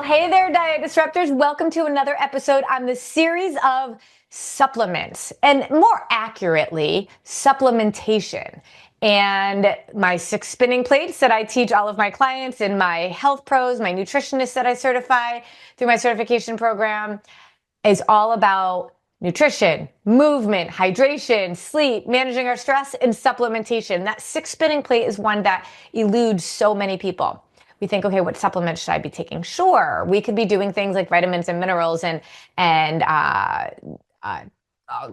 Hey there, Diet Disruptors. Welcome to another episode on the series of supplements, and more accurately, supplementation. And my 6 spinning plates that I teach all of my clients and my health pros, my nutritionists that I certify through my certification program is all about nutrition, movement, hydration, sleep, managing our stress, and supplementation. That 6 spinning plate is one that eludes so many people. We think, okay, what supplements should I be taking? Sure, we could be doing things like vitamins and minerals and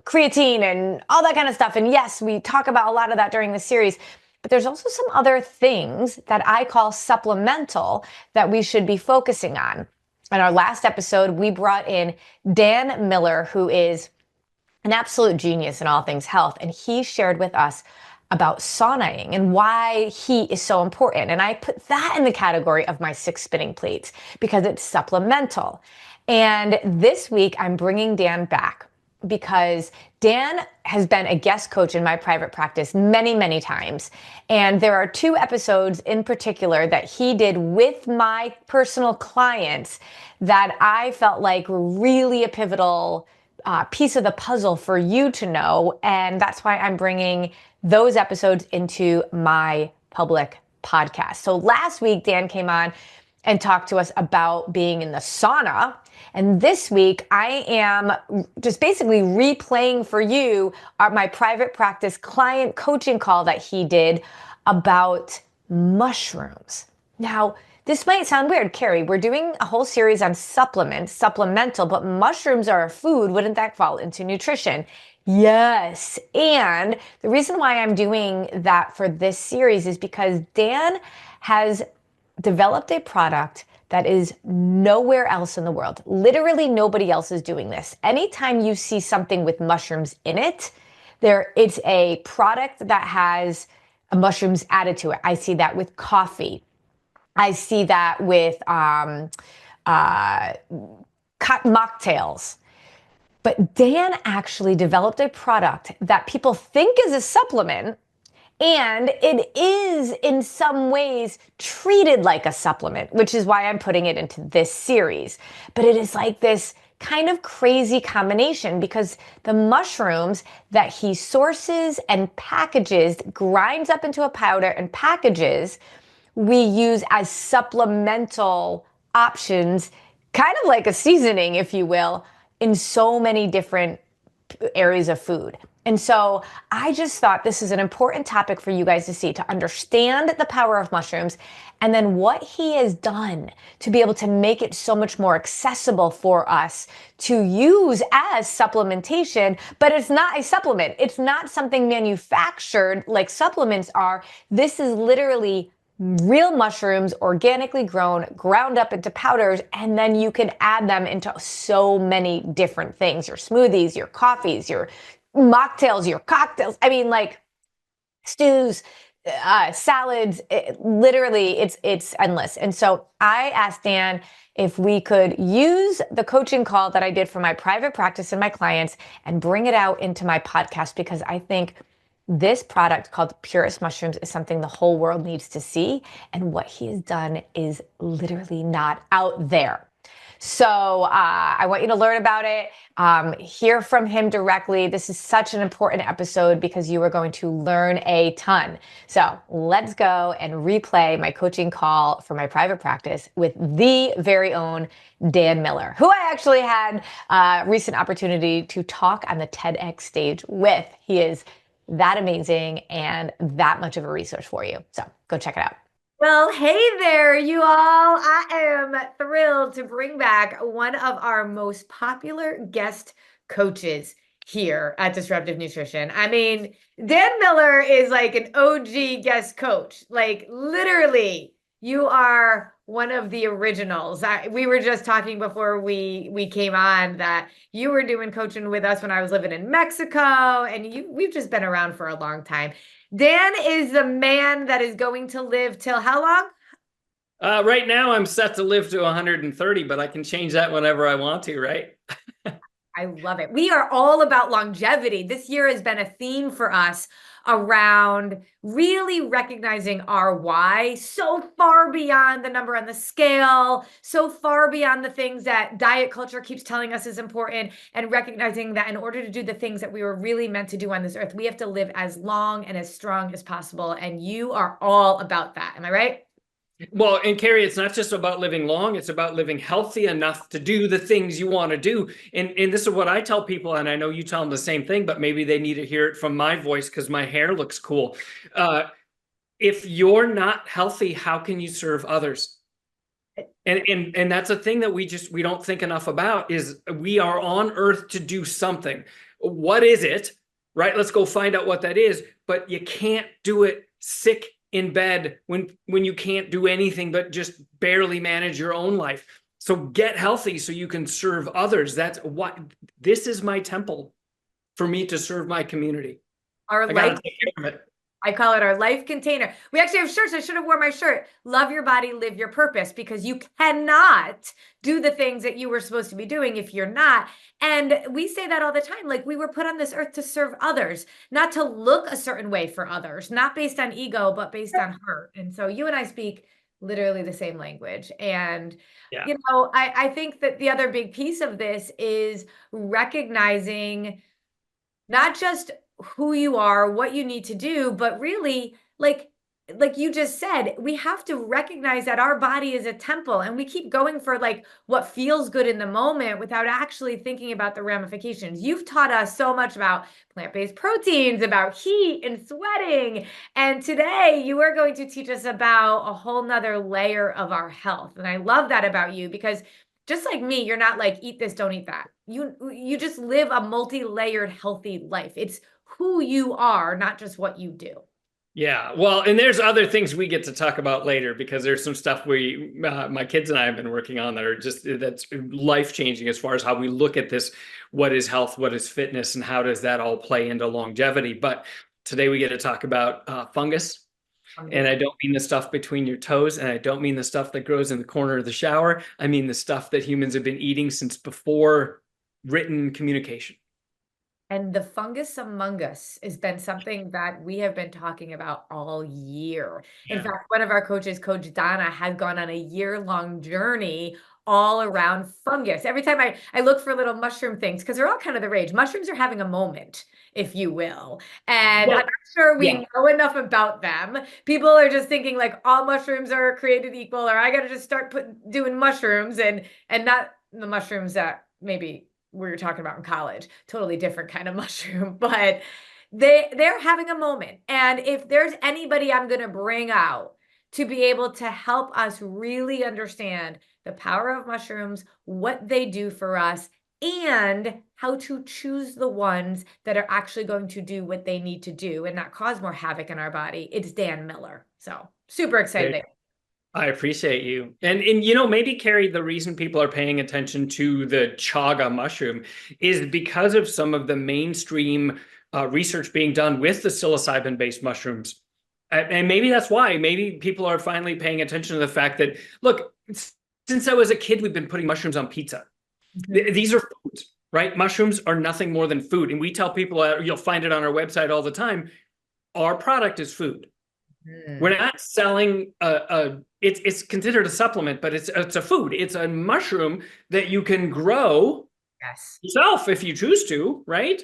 creatine and all that kind of stuff. And yes, we talk about a lot of that during the series. But there's also some other things that I call supplemental that we should be focusing on. In our last episode, we brought in Dan Miller, who is an absolute genius in all things health, and he shared with us about saunaing and why heat is so important. And I put that in the category of my 6 spinning plates because it's supplemental. And this week, I'm bringing Dan back because Dan has been a guest coach in my private practice many, many times. And there are 2 episodes in particular that he did with my personal clients that I felt like were really a pivotal piece of the puzzle for you to know. And that's why I'm bringing those episodes into my public podcast. So last week, Dan came on and talked to us about being in the sauna. And this week, I am just basically replaying for you my private practice client coaching call that he did about mushrooms. Now, this might sound weird, Carrie. We're doing a whole series on supplements, supplemental, but mushrooms are a food. Wouldn't that fall into nutrition? Yes. And the reason why I'm doing that for this series is because Dan has developed a product that is nowhere else in the world. Literally nobody else is doing this. Anytime you see something with mushrooms in it, it's a product that has mushrooms added to it. I see that with coffee. I see that with mocktails. But Dan actually developed a product that people think is a supplement, and it is in some ways treated like a supplement, which is why I'm putting it into this series. But it is like this kind of crazy combination because the mushrooms that he sources and packages, grinds up into a powder and packages, we use as supplemental options, kind of like a seasoning, if you will, in so many different areas of food. And so I just thought this is an important topic for you guys to see, to understand the power of mushrooms, and then what he has done to be able to make it so much more accessible for us to use as supplementation. But it's not a supplement. It's not something manufactured like supplements are. This is literally real mushrooms, organically grown, ground up into powders, and then you can add them into so many different things. Your smoothies, your coffees, your mocktails, your cocktails. I mean, like stews, salads, literally it's endless. And so I asked Dan if we could use the coaching call that I did for my private practice and my clients and bring it out into my podcast, because I think this product called Purist Mushrooms is something the whole world needs to see. And what he has done is literally not out there. So I want you to learn about it, hear from him directly. This is such an important episode because you are going to learn a ton. So let's go and replay my coaching call for my private practice with the very own Dan Miller, who I actually had a recent opportunity to talk on the TEDx stage with. He is that amazing and that much of a resource for you. So go check it out. Well, hey there, you all. I am thrilled to bring back one of our most popular guest coaches here at Disruptive Nutrition. I mean, Dan Miller is like an OG guest coach. Like literally, you are one of the originals. We were just talking before we came on that you were doing coaching with us when I was living in Mexico, and we've just been around for a long time. Dan is the man that is going to live till how long? Right now, I'm set to live to 130, but I can change that whenever I want to, right? I love it. We are all about longevity. This year has been a theme for us around really recognizing our why, so far beyond the number on the scale, so far beyond the things that diet culture keeps telling us is important, and recognizing that in order to do the things that we were really meant to do on this earth, we have to live as long and as strong as possible. And you are all about that. Am I right? Well, and Carrie, it's not just about living long, it's about living healthy enough to do the things you want to do. And this is what I tell people, and I know you tell them the same thing, but maybe they need to hear it from my voice because my hair looks cool. If you're not healthy, how can you serve others? And that's a thing that we don't think enough about, is we are on earth to do something. What is it? Right? Let's go find out what that is. But you can't do it sick in bed when you can't do anything but just barely manage your own life. So get healthy so you can serve others. That's what this is, my temple for me to serve my community. Our I gotta life, take care of it. I call it our life container. We actually have shirts. I should have worn my shirt. Love your body, live your purpose, because you cannot do the things that you were supposed to be doing if you're not. And we say that all the time. Like, we were put on this earth to serve others, not to look a certain way for others, not based on ego, but based on heart. And so you and I speak literally the same language. And, Yeah. I think that the other big piece of this is recognizing not just who you are, what you need to do, but really, like you just said, we have to recognize that our body is a temple, and we keep going for like what feels good in the moment without actually thinking about the ramifications. You've taught us so much about plant-based proteins, about heat and sweating, and today you are going to teach us about a whole nother layer of our health. And I love that about you, because just like me, you're not like, eat this, don't eat that. You just live a multi-layered, healthy life. It's who you are, not just what you do. Yeah, well, and there's other things we get to talk about later, because there's some stuff my kids and I have been working on that are that's life-changing as far as how we look at this. What is health? What is fitness? And how does that all play into longevity? But today we get to talk about fungus. And I don't mean the stuff between your toes, and I don't mean the stuff that grows in the corner of the shower. I mean the stuff that humans have been eating since before written communication. And the fungus among us has been something that we have been talking about all year. In Yeah. fact, one of our coaches, Coach Donna, had gone on a year-long journey all around fungus. Every time I look for little mushroom things, because they're all kind of the rage. Mushrooms are having a moment, if you will. And Well, I'm not sure we yeah. know enough about them. People are just thinking like all mushrooms are created equal, or I got to just start doing mushrooms, and not the mushrooms that maybe we were talking about in college. Totally different kind of mushroom, but they're having a moment. And if there's anybody I'm going to bring out to be able to help us really understand the power of mushrooms, what they do for us, and how to choose the ones that are actually going to do what they need to do and not cause more havoc in our body, it's Dan Miller. So super excited. I appreciate you. And maybe, Carrie, the reason people are paying attention to the chaga mushroom is because of some of the mainstream research being done with the psilocybin-based mushrooms. And maybe that's why. Maybe people are finally paying attention to the fact that, look, since I was a kid, we've been putting mushrooms on pizza. These are foods, right? Mushrooms are nothing more than food. And we tell people, you'll find it on our website all the time, our product is food. We're not selling it's considered a supplement, but it's a food. It's a mushroom that you can grow yourself if you choose to, right?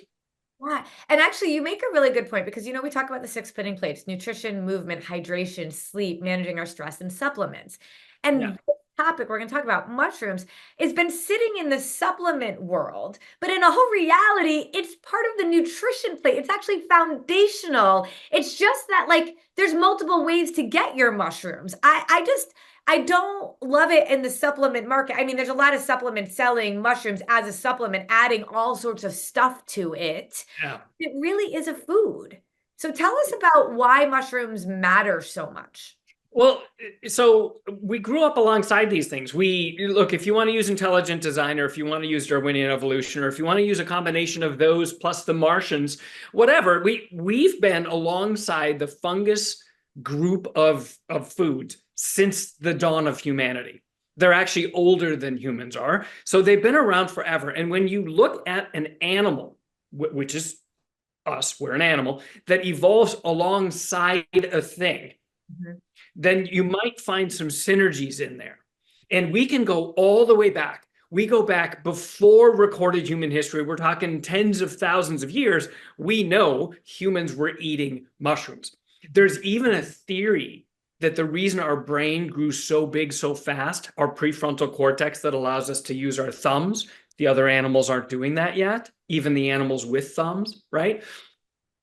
Yeah. And actually, you make a really good point, because, we talk about the 6 spinning plates: nutrition, movement, hydration, sleep, managing our stress, and supplements. And this topic we're going to talk about, mushrooms, has been sitting in the supplement world, but in a whole reality, it's part of the nutrition plate. It's actually foundational. It's just that, like, there's multiple ways to get your mushrooms. I don't love it in the supplement market. I mean, there's a lot of supplements selling mushrooms as a supplement, adding all sorts of stuff to it. Yeah. It really is a food. So tell us about why mushrooms matter so much. Well, so we grew up alongside these things. Look, if you want to use intelligent design, or if you want to use Darwinian evolution, or if you want to use a combination of those plus the Martians, whatever, we've been alongside the fungus group of foods since the dawn of humanity. They're actually older than humans are. So they've been around forever. And when you look at an animal, which is us, we're an animal, that evolves alongside a thing, then you might find some synergies in there. And we can go all the way back. We go back before recorded human history. We're talking tens of thousands of years. We know humans were eating mushrooms. There's even a theory that the reason our brain grew so big so fast, our prefrontal cortex that allows us to use our thumbs, the other animals aren't doing that yet, even the animals with thumbs, right?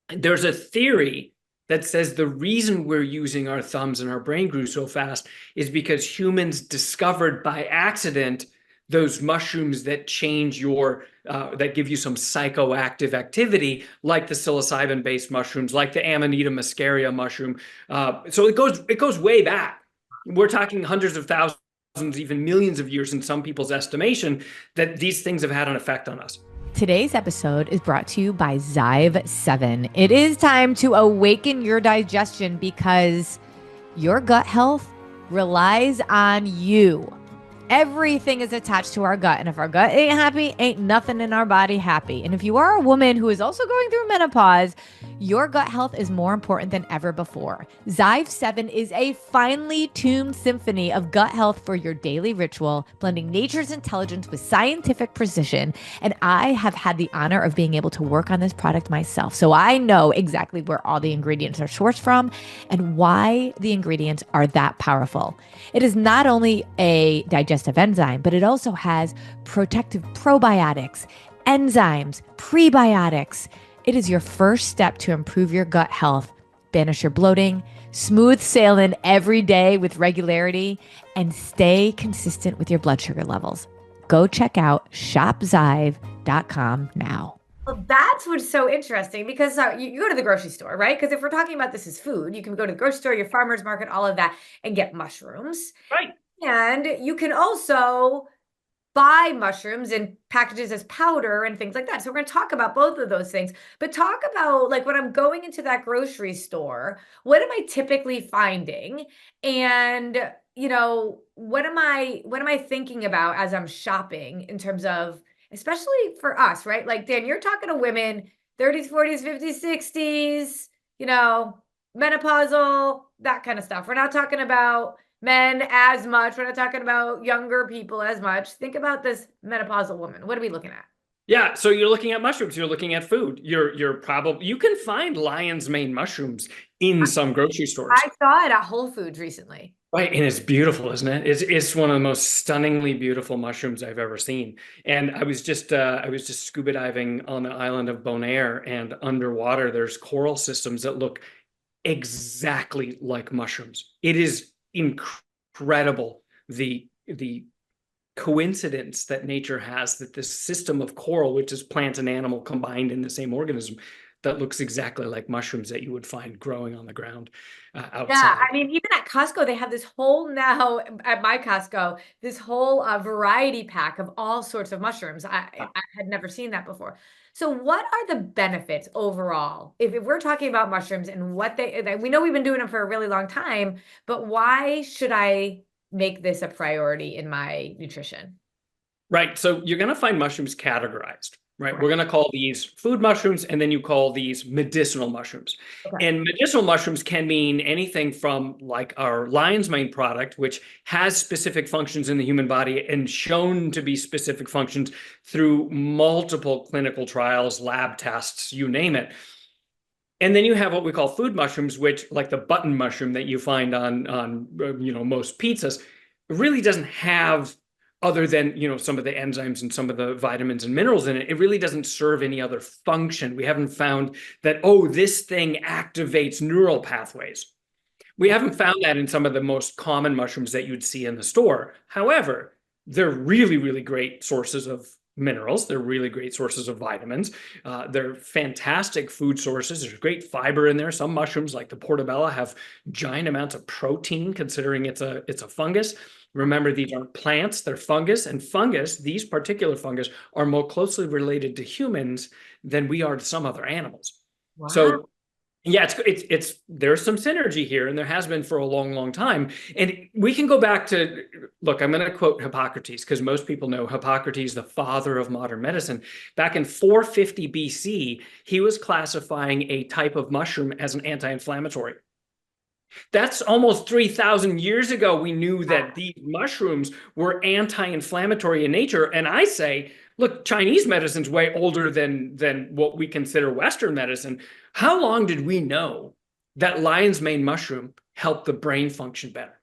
There's a theory that says the reason we're using our thumbs and our brain grew so fast is because humans discovered by accident those mushrooms that change your, that give you some psychoactive activity, like the psilocybin-based mushrooms, like the Amanita muscaria mushroom. So it goes way back. We're talking hundreds of thousands, even millions of years in some people's estimation, that these things have had an effect on us. Today's episode is brought to you by Zyve 7. It is time to awaken your digestion because your gut health relies on you. Everything is attached to our gut. And if our gut ain't happy, ain't nothing in our body happy. And if you are a woman who is also going through menopause, your gut health is more important than ever before. Zyve 7 is a finely tuned symphony of gut health for your daily ritual, blending nature's intelligence with scientific precision. And I have had the honor of being able to work on this product myself. So I know exactly where all the ingredients are sourced from and why the ingredients are that powerful. It is not only a digestive enzyme, but it also has protective probiotics, enzymes, prebiotics. It is your first step to improve your gut health, banish your bloating, smooth sailing every day with regularity, and stay consistent with your blood sugar levels. Go check out shopzyve.com now. Well, that's what's so interesting because you go to the grocery store, right? Because if we're talking about this as food, you can go to the grocery store, your farmer's market, all of that, and get mushrooms. Right. And you can also buy mushrooms in packages as powder and things like that. So we're going to talk about both of those things, but talk about like when I'm going into that grocery store, what am I typically finding? And, you know, what am I thinking about as I'm shopping in terms of, especially for us, right? Like, Dan, you're talking to women, 30s, 40s, 50s, 60s, you know, menopausal, that kind of stuff. We're not talking about men as much. We're not talking about younger people as much. Think about this menopausal woman. What are we looking at? Yeah, so you're looking at mushrooms, you're looking at food. You can find lion's mane mushrooms in some grocery stores. I saw it at Whole Foods recently. Right, and it's beautiful, isn't it? It's one of the most stunningly beautiful mushrooms I've ever seen. And I was just scuba diving on the island of Bonaire, and underwater there's coral systems that look exactly like mushrooms. It is incredible the coincidence that nature has, that this system of coral, which is plant and animal combined in the same organism, that looks exactly like mushrooms that you would find growing on the ground outside. Yeah, I mean, even at Costco, they have this whole now, at my Costco, this whole variety pack of all sorts of mushrooms. I had never seen that before. So what are the benefits overall? If we're talking about mushrooms and what we know we've been doing them for a really long time, but why should I make this a priority in my nutrition? Right, so you're going to find mushrooms categorized. Right. Right. We're going to call these food mushrooms, and then you call these medicinal mushrooms. Okay. And medicinal mushrooms can mean anything from like our lion's mane product, which has specific functions in the human body and shown to be specific functions through multiple clinical trials, lab tests, you name it. And then you have what we call food mushrooms, which, like the button mushroom that you find on most pizzas, really doesn't have, other than, some of the enzymes and some of the vitamins and minerals in it, it really doesn't serve any other function. We haven't found that, this thing activates neural pathways. We haven't found that in some of the most common mushrooms that you'd see in the store. However, they're really, really great sources of minerals. They're really great sources of vitamins. They're fantastic food sources. There's great fiber in there. Some mushrooms, like the portobello, have giant amounts of protein, considering it's a fungus. Remember, these aren't plants, they're fungus, and these particular fungus, are more closely related to humans than we are to some other animals. Wow. So Yeah, it's there's some synergy here, and there has been for a long, long time. And we can go back to, look, I'm going to quote Hippocrates because most people know Hippocrates, the father of modern medicine. Back in 450 BC, he was classifying a type of mushroom as an anti-inflammatory. That's almost 3,000 years ago. We knew that these mushrooms were anti-inflammatory in nature. And I say, look, Chinese medicine's way older than what we consider Western medicine. How long did we know that lion's mane mushroom helped the brain function better?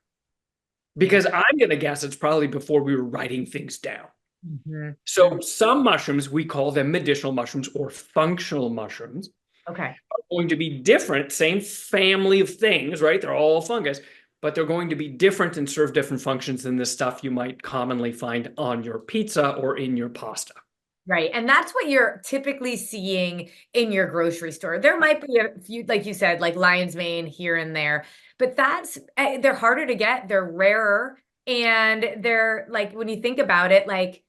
Because I'm going to guess it's probably before we were writing things down. Mm-hmm. So some mushrooms, we call them medicinal mushrooms or functional mushrooms. Okay. Are going to be different, same family of things, right? They're all fungus, but they're going to be different and serve different functions than the stuff you might commonly find on your pizza or in your pasta. Right. And that's what you're typically seeing in your grocery store. There might be a few, like you said, like lion's mane here and there, but they're harder to get, they're rarer. And they're like, when you think about it, like,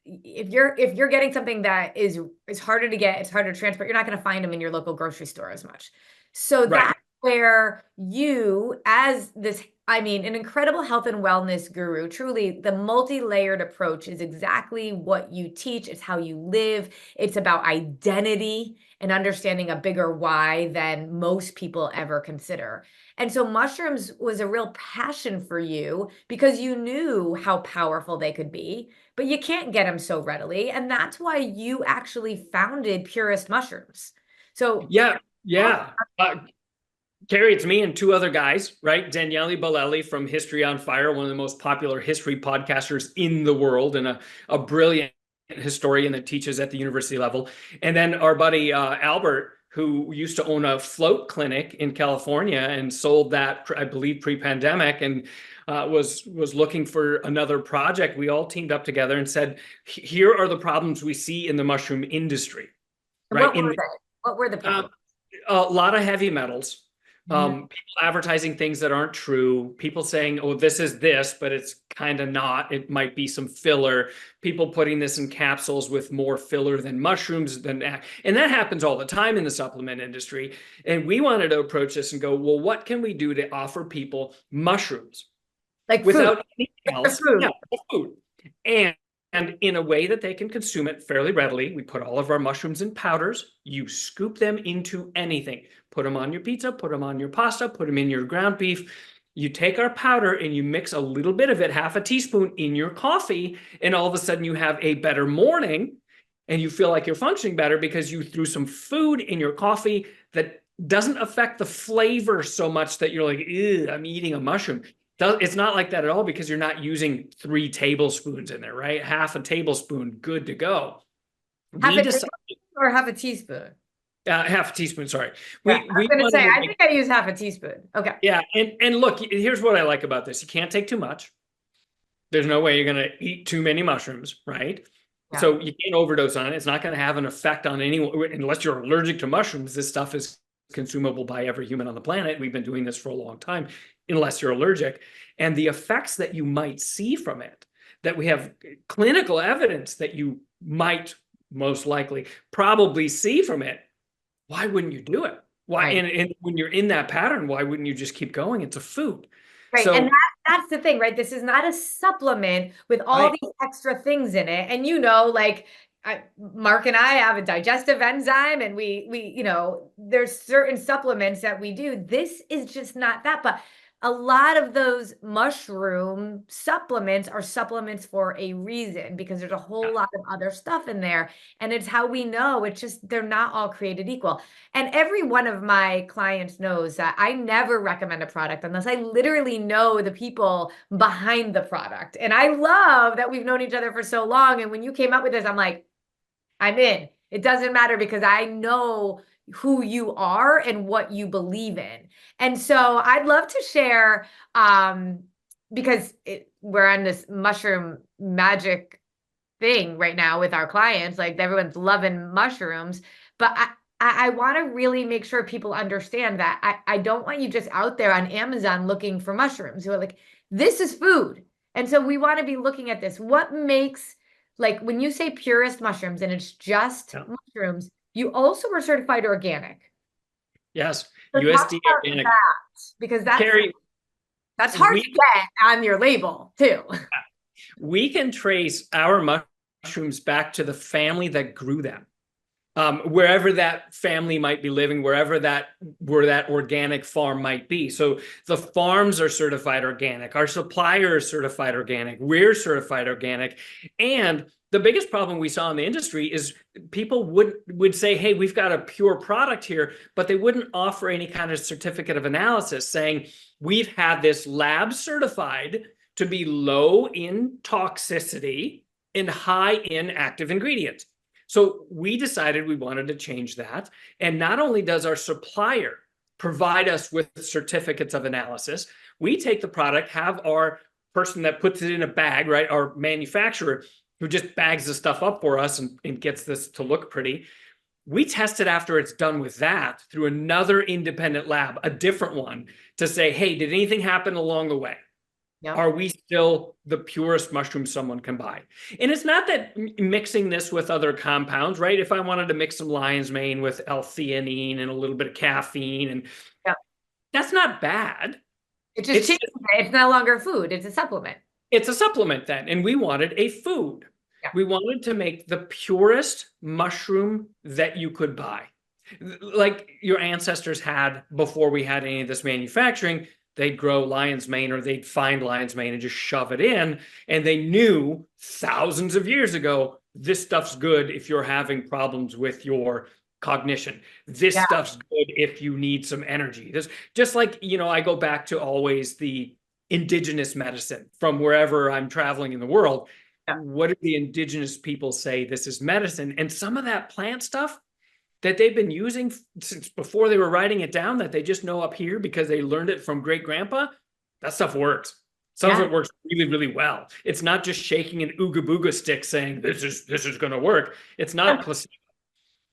if you're getting something that is harder to get, it's harder to transport, you're not going to find them in your local grocery store as much. So that's where you, as this, I mean, an incredible health and wellness guru, truly the multi-layered approach is exactly what you teach. It's how you live. It's about identity and understanding a bigger why than most people ever consider. And so mushrooms was a real passion for you because you knew how powerful they could be, but you can't get them so readily. And that's why you actually founded Purist Mushrooms. So yeah. Carrie, it's me and two other guys, right? Daniele Bolelli from History on Fire, one of the most popular history podcasters in the world, and a brilliant historian that teaches at the university level. And then our buddy Albert, who used to own a float clinic in California and sold that, I believe, pre-pandemic, and was looking for another project. We all teamed up together and said, here are the problems we see in the mushroom industry. Right? What were the problems? A lot of heavy metals. People advertising things that aren't true, people saying, oh, this is this, but it's kind of not. It might be some filler. People putting this in capsules with more filler than mushrooms and that happens all the time in the supplement industry. And we wanted to approach this and go, well, what can we do to offer people mushrooms like without food. anything else? Food. Yeah, food. And in a way that they can consume it fairly readily. We put all of our mushrooms in powders. You scoop them into anything. Put them on your pizza, put them on your pasta, put them in your ground beef. You take our powder and you mix a little bit of it, half a teaspoon, in your coffee, and all of a sudden you have a better morning and you feel like you're functioning better because you threw some food in your coffee that doesn't affect the flavor so much that you're like, ew, I'm eating a mushroom. It's not like that at all because you're not using 3 tablespoons in there, right? Half a tablespoon, good to go. Half a teaspoon? Half a teaspoon, sorry. Yeah, I was going to say, I think I use half a teaspoon. Okay. Yeah, and look, here's what I like about this. You can't take too much. There's no way you're going to eat too many mushrooms, right? Yeah. So you can't overdose on it. It's not going to have an effect on anyone unless you're allergic to mushrooms. This stuff is consumable by every human on the planet. We've been doing this for a long time, unless you're allergic. And the effects that you might see from it, that we have clinical evidence that you might most likely probably see from it, why wouldn't you do it? Why? Right. And when you're in that pattern, why wouldn't you just keep going? It's a food. Right. So, and that's the thing, right? This is not a supplement with all these extra things in it. And, like Mark and I have a digestive enzyme and we, there's certain supplements that we do. This is just not that, but a lot of those mushroom supplements are supplements for a reason because there's a whole lot of other stuff in there. And it's how we know it's just, they're not all created equal. And every one of my clients knows that I never recommend a product unless I literally know the people behind the product. And I love that we've known each other for so long. And when you came up with this, I'm like, I'm in. It doesn't matter because I know who you are and what you believe in. And so I'd love to share, because we're on this mushroom magic thing right now with our clients, like everyone's loving mushrooms, but I want to really make sure people understand that I don't want you just out there on Amazon looking for mushrooms. You're like, this is food. And so we want to be looking at this. What makes, like when you say Purist Mushrooms and it's just mushrooms, you also were certified organic. Yes. So talk USDA about organic. that, because Carrie, that's hard to get on your label too. we can trace our mushrooms back to the family that grew them. Wherever that family might be living, where that organic farm might be. So the farms are certified organic, our supplier is certified organic, we're certified organic. And the biggest problem we saw in the industry is people would say, hey, we've got a pure product here, but they wouldn't offer any kind of certificate of analysis saying, we've had this lab certified to be low in toxicity and high in active ingredients. So we decided we wanted to change that. And not only does our supplier provide us with certificates of analysis, we take the product, have our person that puts it in a bag, right? Our manufacturer who just bags the stuff up for us and gets this to look pretty. We test it after it's done with that through another independent lab, a different one, to say, hey, did anything happen along the way? Yep. Are we still the purest mushroom someone can buy? And it's not that mixing this with other compounds, right? If I wanted to mix some lion's mane with L-theanine and a little bit of caffeine, and that's not bad. It just changes it. It's no longer food. It's a supplement. It's a supplement then. And we wanted a food. Yeah. We wanted to make the purest mushroom that you could buy. Like your ancestors had before we had any of this manufacturing. They'd grow lion's mane, or they'd find lion's mane and just shove it in. And they knew thousands of years ago, this stuff's good if you're having problems with your cognition. This stuff's good if you need some energy. This, just like, you know, I go back to always the indigenous medicine from wherever I'm traveling in the world. Yeah. What do the indigenous people say this is medicine? And some of that plant stuff that they've been using since before they were writing it down, that they just know up here because they learned it from great grandpa, that stuff works. Some of it works really, really well. It's not just shaking an ooga booga stick saying this is going to work. It's not placebo.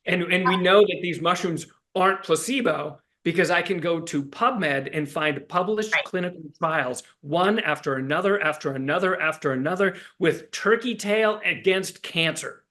And we know that these mushrooms aren't placebo because I can go to PubMed and find published clinical trials, one after another, after another, after another, with turkey tail against cancer.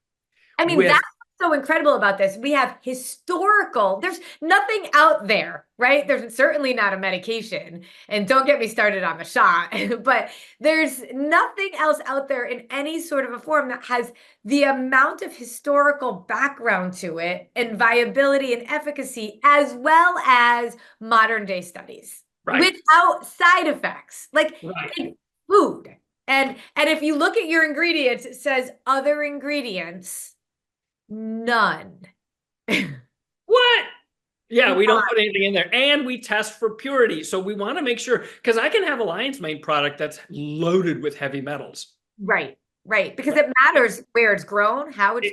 I mean, that's so incredible about this. We have historical, there's nothing out there, right? There's certainly not a medication, and don't get me started on the shot, but there's nothing else out there in any sort of a form that has the amount of historical background to it and viability and efficacy, as well as modern day studies without side effects, like in food. And if you look at your ingredients, it says other ingredients. None. What? Yeah, we don't put anything in there. And we test for purity. So we want to make sure, because I can have a lion's mane product that's loaded with heavy metals. Right. Because it matters where it's grown, how it's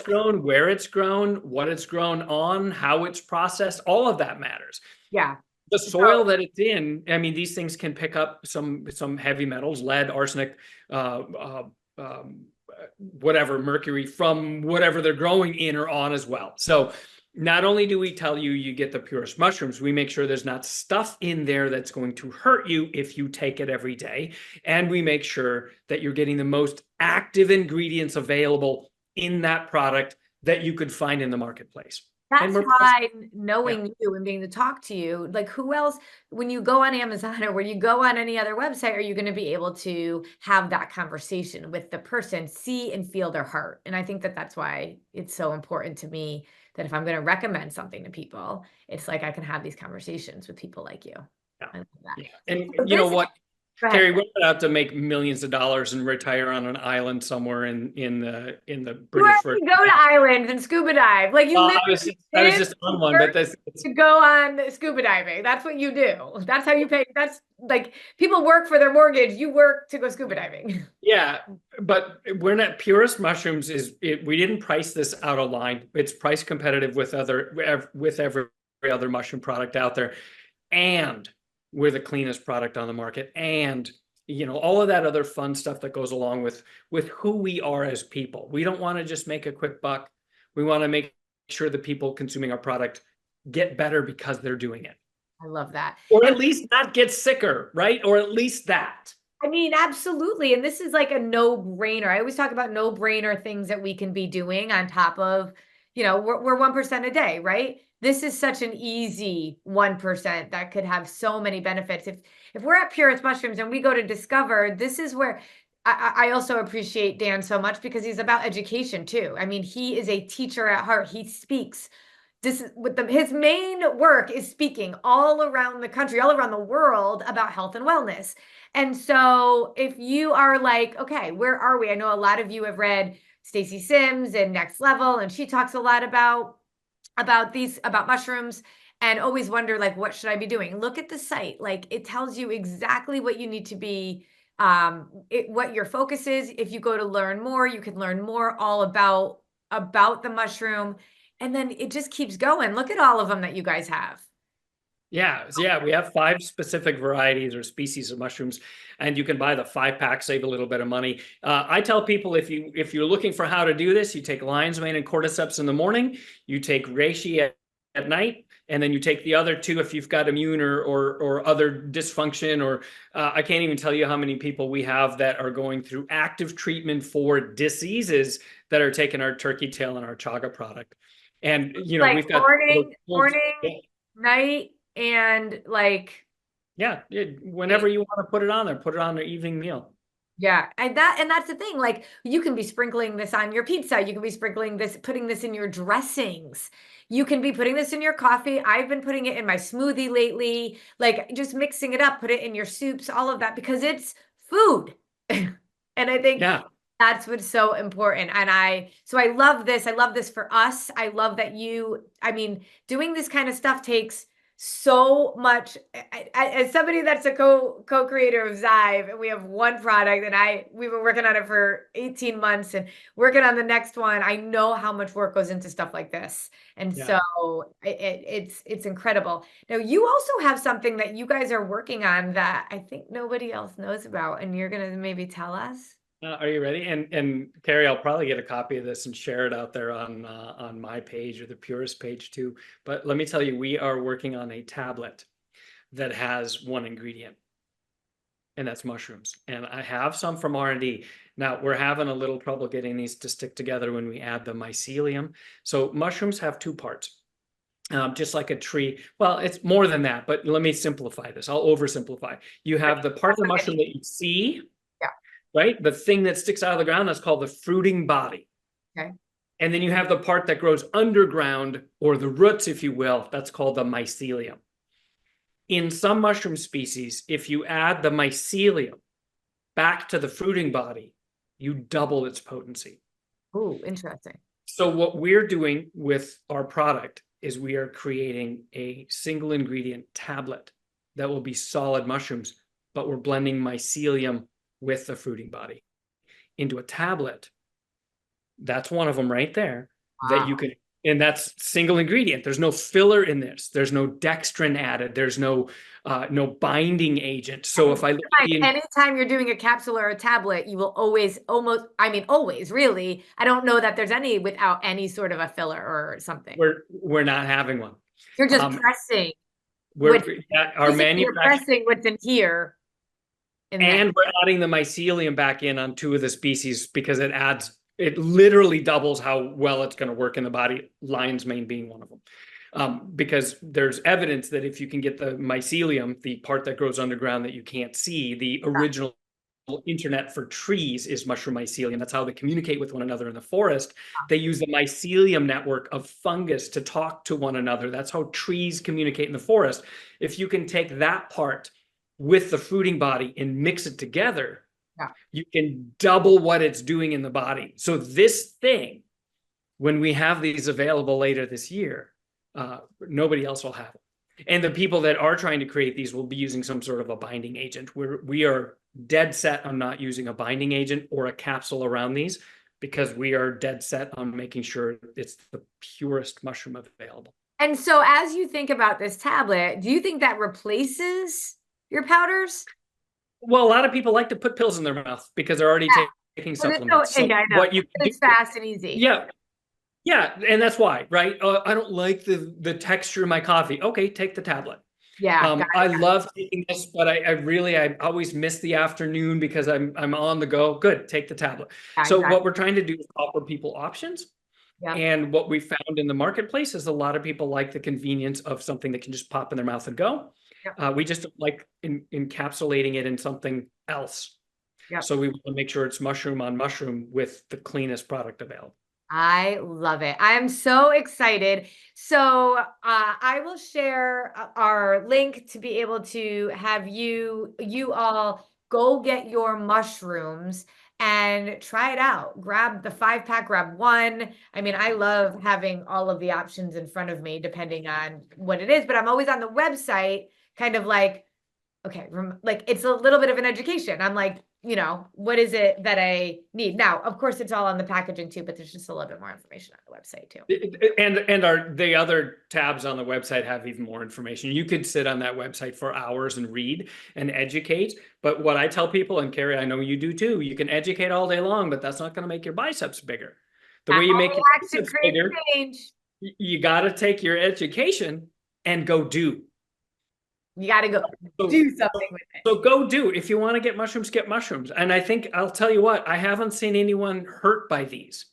grown. Where it's grown, what it's grown on, how it's processed. All of that matters. Yeah. The soil that it's in, I mean, these things can pick up some heavy metals, lead, arsenic, whatever, mercury, from whatever they're growing in or on as well. So not only do we tell you you get the purest mushrooms, we make sure there's not stuff in there that's going to hurt you if you take it every day. And we make sure that you're getting the most active ingredients available in that product that you could find in the marketplace. That's why knowing you and being to talk to you, like who else, when you go on Amazon or when you go on any other website, are you going to be able to have that conversation with the person, see and feel their heart? And I think that that's why it's so important to me that if I'm going to recommend something to people, it's like I can have these conversations with people like you. Yeah. I love that. Yeah. And so you know what? Carrie, we're about to make millions of dollars and retire on an island somewhere in the British Virgin. Go to islands and scuba dive, like you. I was just on one, but that's to go on scuba diving. That's what you do. That's how you pay. That's like people work for their mortgage. You work to go scuba diving. Yeah, but we're not. Purist Mushrooms we didn't price this out of line. It's price competitive with every other mushroom product out there, and we're the cleanest product on the market, and you know all of that other fun stuff that goes along with who we are as people. We don't want to just make a quick buck. We want to make sure the people consuming our product get better because they're doing it. I love that. Or at least not get sicker, right? Or at least that. I mean, absolutely. And this is like a no-brainer. I always talk about no-brainer things that we can be doing on top of, you know, we're 1% a day, right? this is such an easy 1% that could have so many benefits. If we're at Purist Mushrooms and we go to Discover, this is where I also appreciate Dan so much, because he's about education too. I mean, he is a teacher at heart. He speaks. This is his main work is speaking all around the country, all around the world about health and wellness. And so if you are like, okay, where are we? I know a lot of you have read Stacey Sims and Next Level, and she talks a lot about mushrooms, and always wonder, like, what should I be doing? Look at the site. Like, it tells you exactly what you need to be, what your focus is. If you go to learn more, you can learn more all about the mushroom. And then it just keeps going. Look at all of them that you guys have. Yeah, we have 5 specific varieties or species of mushrooms, and you can buy the 5-pack, save a little bit of money. I tell people, if you're looking for how to do this, you take lion's mane and cordyceps in the morning, you take reishi at night, and then you take the other 2 if you've got immune or other dysfunction, or I can't even tell you how many people we have that are going through active treatment for diseases that are taking our turkey tail and our chaga product. And like we've got morning, night, and like, yeah, whenever you want to put it on there, put it on their evening meal. Yeah, and that's the thing. Like, you can be sprinkling this on your pizza. You can be putting this in your dressings. You can be putting this in your coffee. I've been putting it in my smoothie lately, like just mixing it up, put it in your soups, all of that, because it's food. And I think that's what's so important. And so I love this. I love this for us. I love that doing this kind of stuff takes so much. As somebody that's a co-creator of Zyve, and we have one product, and we've been working on it for 18 months and working on the next one. I know how much work goes into stuff like this. And so it's incredible. Now, you also have something that you guys are working on that I think nobody else knows about, and you're going to maybe tell us. Are you ready? And Carrie, I'll probably get a copy of this and share it out there on my page or the Purist page too. But let me tell you, we are working on a tablet that has one ingredient, and that's mushrooms. And I have some from R&D. Now, we're having a little trouble getting these to stick together when we add the mycelium. So mushrooms have 2 parts. Just like a tree. Well, it's more than that, but let me simplify this. I'll oversimplify. You have the part of the mushroom that you see. Right? The thing that sticks out of the ground, that's called the fruiting body. Okay. And then you have the part that grows underground, or the roots, if you will, that's called the mycelium. In some mushroom species, if you add the mycelium back to the fruiting body, you double its potency. Oh, interesting. So what we're doing with our product is we are creating a single ingredient tablet that will be solid mushrooms, but we're blending mycelium with the fruiting body into a tablet. That's one of them right there. Wow. That you can, and that's single ingredient. There's no filler in this. There's no dextrin added. There's no binding agent. So if I look at anytime you're doing a capsule or a tablet, you will always always really. I don't know that there's any without any sort of a filler or something. We're not having one. You're just pressing. You're pressing what's in here. And we're adding the mycelium back in on 2 of the species because it literally doubles how well it's going to work in the body, lion's mane being one of them. Because there's evidence that if you can get the mycelium, the part that grows underground that you can't see, the original internet for trees is mushroom mycelium. That's how they communicate with one another in the forest. They use the mycelium network of fungus to talk to one another. That's how trees communicate in the forest. If you can take that part with the fruiting body and mix it together, you can double what it's doing in the body. So this thing, when we have these available later this year, nobody else will have it. And the people that are trying to create these will be using some sort of a binding agent. We are dead set on not using a binding agent or a capsule around these, because we are dead set on making sure it's the purest mushroom available. And so as you think about this tablet, do you think that replaces your powders? Well, a lot of people like to put pills in their mouth because they're already taking supplements. So what you it's fast and easy. Yeah, and that's why, right? I don't like the texture of my coffee. Okay, take the tablet. Yeah, I love taking this, but I always miss the afternoon because I'm on the go. Good, take the tablet. So what we're trying to do is offer people options. Yeah. And what we found in the marketplace is a lot of people like the convenience of something that can just pop in their mouth and go. Yep. We just don't like encapsulating it in something else. Yep. So we want to make sure it's mushroom on mushroom with the cleanest product available. I love it. I'm so excited. So I will share our link to be able to have you all go get your mushrooms and try it out. Grab the 5-pack, grab one. I mean, I love having all of the options in front of me, depending on what it is, but I'm always on the website, kind of like, okay, like it's a little bit of an education. I'm like, you know, what is it that I need? Now, of course, it's all on the packaging too, but there's just a little bit more information on the website too. And the other tabs on the website have even more information. You could sit on that website for hours and read and educate. But what I tell people, and Carrie, I know you do too, you can educate all day long, but that's not going to make your biceps bigger. The way you make your biceps bigger, you got to take your education and go do. You got to go do something with it. So go do. If you want to get mushrooms. And I think, I'll tell you what, I haven't seen anyone hurt by these.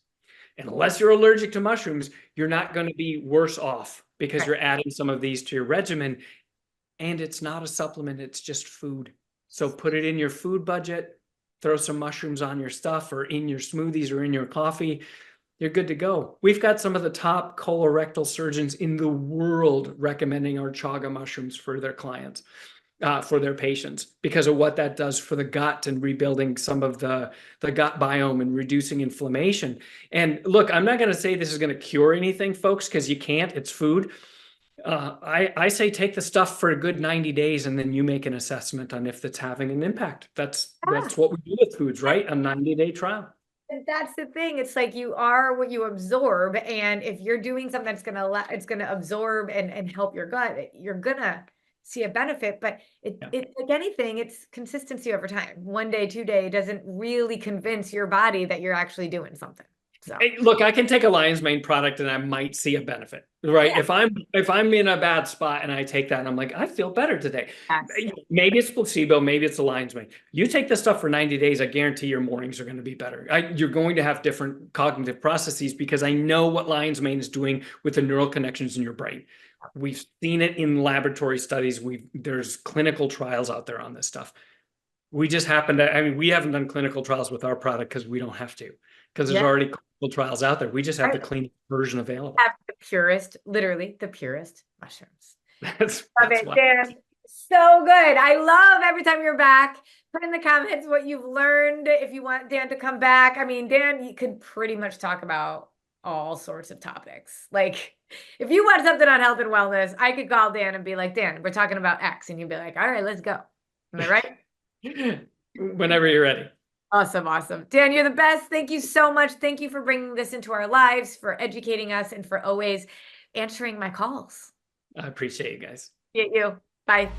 And unless you're allergic to mushrooms, you're not going to be worse off because you're adding some of these to your regimen. And it's not a supplement, it's just food. So put it in your food budget, throw some mushrooms on your stuff or in your smoothies or in your coffee. You're good to go. We've got some of the top colorectal surgeons in the world recommending our chaga mushrooms for their clients, for their patients, because of what that does for the gut and rebuilding some of the gut biome and reducing inflammation. And look, I'm not going to say this is going to cure anything, folks, because you can't. It's food. I say take the stuff for a good 90 days and then you make an assessment on if it's having an impact. That's what we do with foods, right? A 90-day trial. And that's the thing. It's like you are what you absorb. And if you're doing something that's it's gonna absorb and help your gut, you're gonna see a benefit. But it's like anything, it's consistency over time. 1 day, 2 day doesn't really convince your body that you're actually doing something. So hey, look, I can take a lion's mane product and I might see a benefit, right? Yeah. If I'm in a bad spot and I take that and I'm like, I feel better today. Yes. Maybe it's placebo, maybe it's a lion's mane. You take this stuff for 90 days, I guarantee your mornings are going to be better. You're going to have different cognitive processes because I know what lion's mane is doing with the neural connections in your brain. We've seen it in laboratory studies. There's clinical trials out there on this stuff. We just happen to, I mean, we haven't done clinical trials with our product because we don't have to. Because there's already clinical trials out there. We just have the clean version available. Have the purest, literally the purest mushrooms. That's it, Dan. So good. I love every time you're back. Put in the comments what you've learned. If you want Dan to come back. I mean, Dan, you could pretty much talk about all sorts of topics. Like, if you want something on health and wellness, I could call Dan and be like, Dan, we're talking about X. And you'd be like, all right, let's go. Am I right? Whenever you're ready. Awesome. Awesome. Dan, you're the best. Thank you so much. Thank you for bringing this into our lives, for educating us, and for always answering my calls. I appreciate you guys. Get you. Bye.